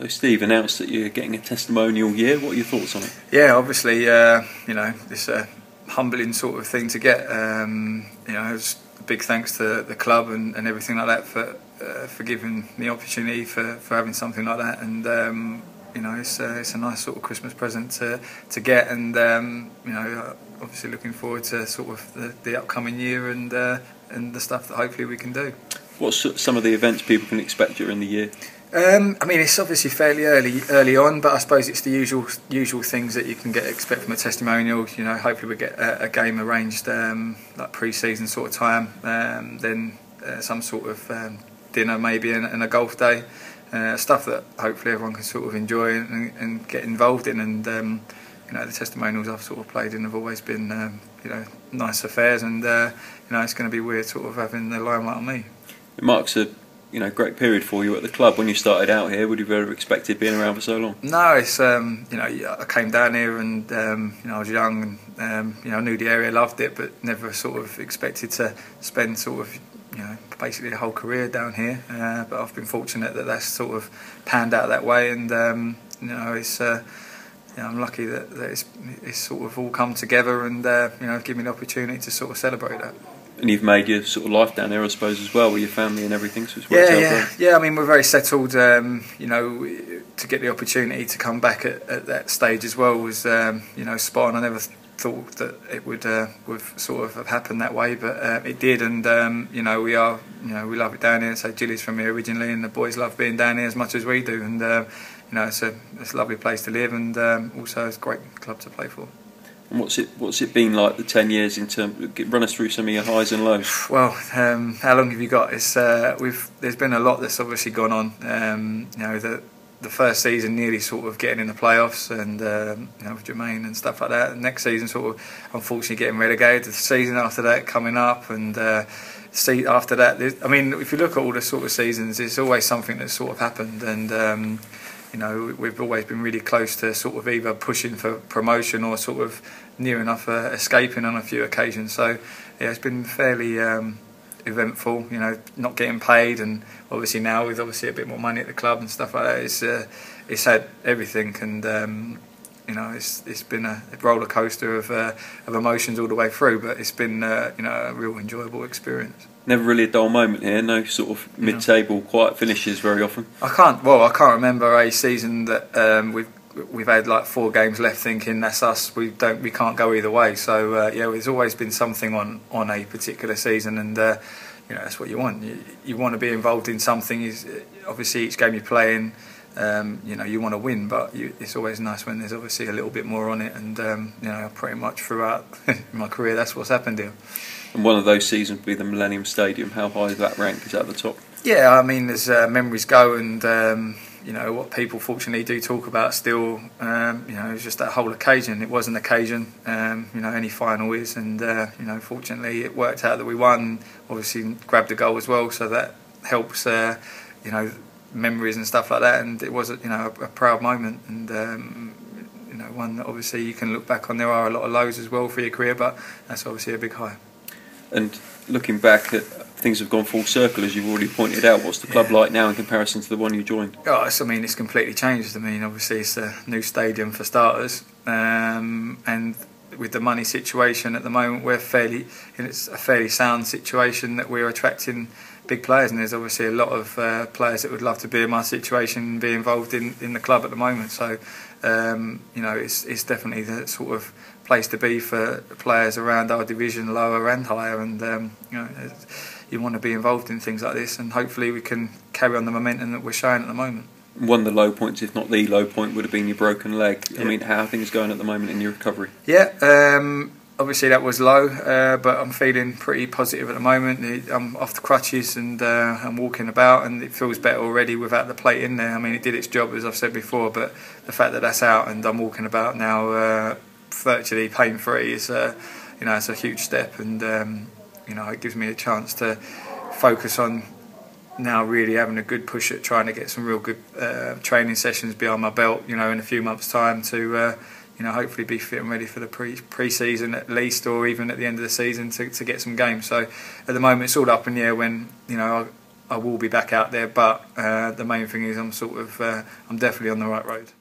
So Steve announced that you're getting a testimonial year. What are your thoughts on it? Yeah, obviously, it's a humbling sort of thing to get. It's a big thanks to the club and everything like that for giving the opportunity for having something like that. And it's a nice sort of Christmas present to get. And obviously looking forward to sort of the upcoming year and the stuff that hopefully we can do. What's some of the events people can expect during the year? It's obviously fairly early on, but I suppose it's the usual things that you can expect from a testimonial. Hopefully we get a game arranged like pre-season sort of time, then some sort of dinner maybe and a golf day, stuff that hopefully everyone can sort of enjoy and get involved in. And the testimonials I've sort of played in have always been nice affairs, and it's going to be weird sort of having the limelight on me. It marks a great period for you at the club. When you started out here, would you have ever expected being around for so long? No, it's I came down here and I was young and I knew the area, loved it, but never sort of expected to spend sort of basically a whole career down here. But I've been fortunate that that's sort of panned out that way, and it's I'm lucky that it's sort of all come together and give me the opportunity to sort of celebrate that. And you've made your sort of life down there, I suppose, as well, with your family and everything. So it's worked out well. Yeah. I mean, we're very settled. To get the opportunity to come back at that stage as well was, spot on. I never thought that it would sort of have happened that way, but it did. And we love it down here. So Gilly's from here originally, and the boys love being down here as much as we do. And it's a lovely place to live, and also it's a great club to play for. And what's it been like the 10 years in terms? Run us through some of your highs and lows. Well, how long have you got? There's been a lot that's obviously gone on. The first season nearly sort of getting in the playoffs, and with Jermaine and stuff like that. The next season sort of unfortunately getting relegated. The season after that coming up, and after that, if you look at all the sort of seasons, it's always something that's sort of happened, and. We've always been really close to sort of either pushing for promotion or sort of near enough escaping on a few occasions. So yeah, it's been fairly eventful. Not getting paid, and obviously now with obviously a bit more money at the club and stuff like that, it's had everything, and it's been a roller coaster of emotions all the way through. But it's been a real enjoyable experience. Never really a dull moment here. No sort of mid-table quiet finishes very often. I can't remember a season that we've had like 4 games left thinking that's us. We can't go either way. So there's always been something on a particular season, and that's what you want. You want to be involved in something. Obviously each game you're playing, you want to win, but it's always nice when there's obviously a little bit more on it. And pretty much throughout my career, that's what's happened here. And one of those seasons would be the Millennium Stadium. How high is that rank? Is that at the top? Yeah, I mean, as memories go, and what people fortunately do talk about still, it's just that whole occasion. It was an occasion, any final is, and fortunately it worked out that we won. Obviously grabbed the goal as well, so that helps. Memories and stuff like that, and it was a proud moment, and one that obviously you can look back on. There are a lot of lows as well for your career, but that's obviously a big high. And looking back at things have gone full circle, as you've already pointed out. What's the club like now in comparison to the one you joined? Oh, it's completely changed. Obviously it's a new stadium for starters, and with the money situation at the moment, it's a fairly sound situation that we're attracting big players, and there's obviously a lot of players that would love to be in my situation and be involved in the club at the moment. So it's definitely the sort of place to be for players around our division, lower and higher, and you want to be involved in things like this, and hopefully we can carry on the momentum that we're showing at the moment. One of the low points, if not the low point, would have been your broken leg. Yeah. I mean, how are things going at the moment in your recovery? Yeah, obviously that was low, but I'm feeling pretty positive at the moment. I'm off the crutches and I'm walking about, and it feels better already without the plate in there. I mean, it did its job, as I've said before, but the fact that that's out and I'm walking about now virtually pain-free is, it's a huge step, and it gives me a chance to focus on now really having a good push at trying to get some real good training sessions behind my belt, in a few months' time to hopefully be fit and ready for the pre-season at least, or even at the end of the season to get some games. So at the moment it's all up in the air when I will be back out there. But the main thing is I'm definitely on the right road.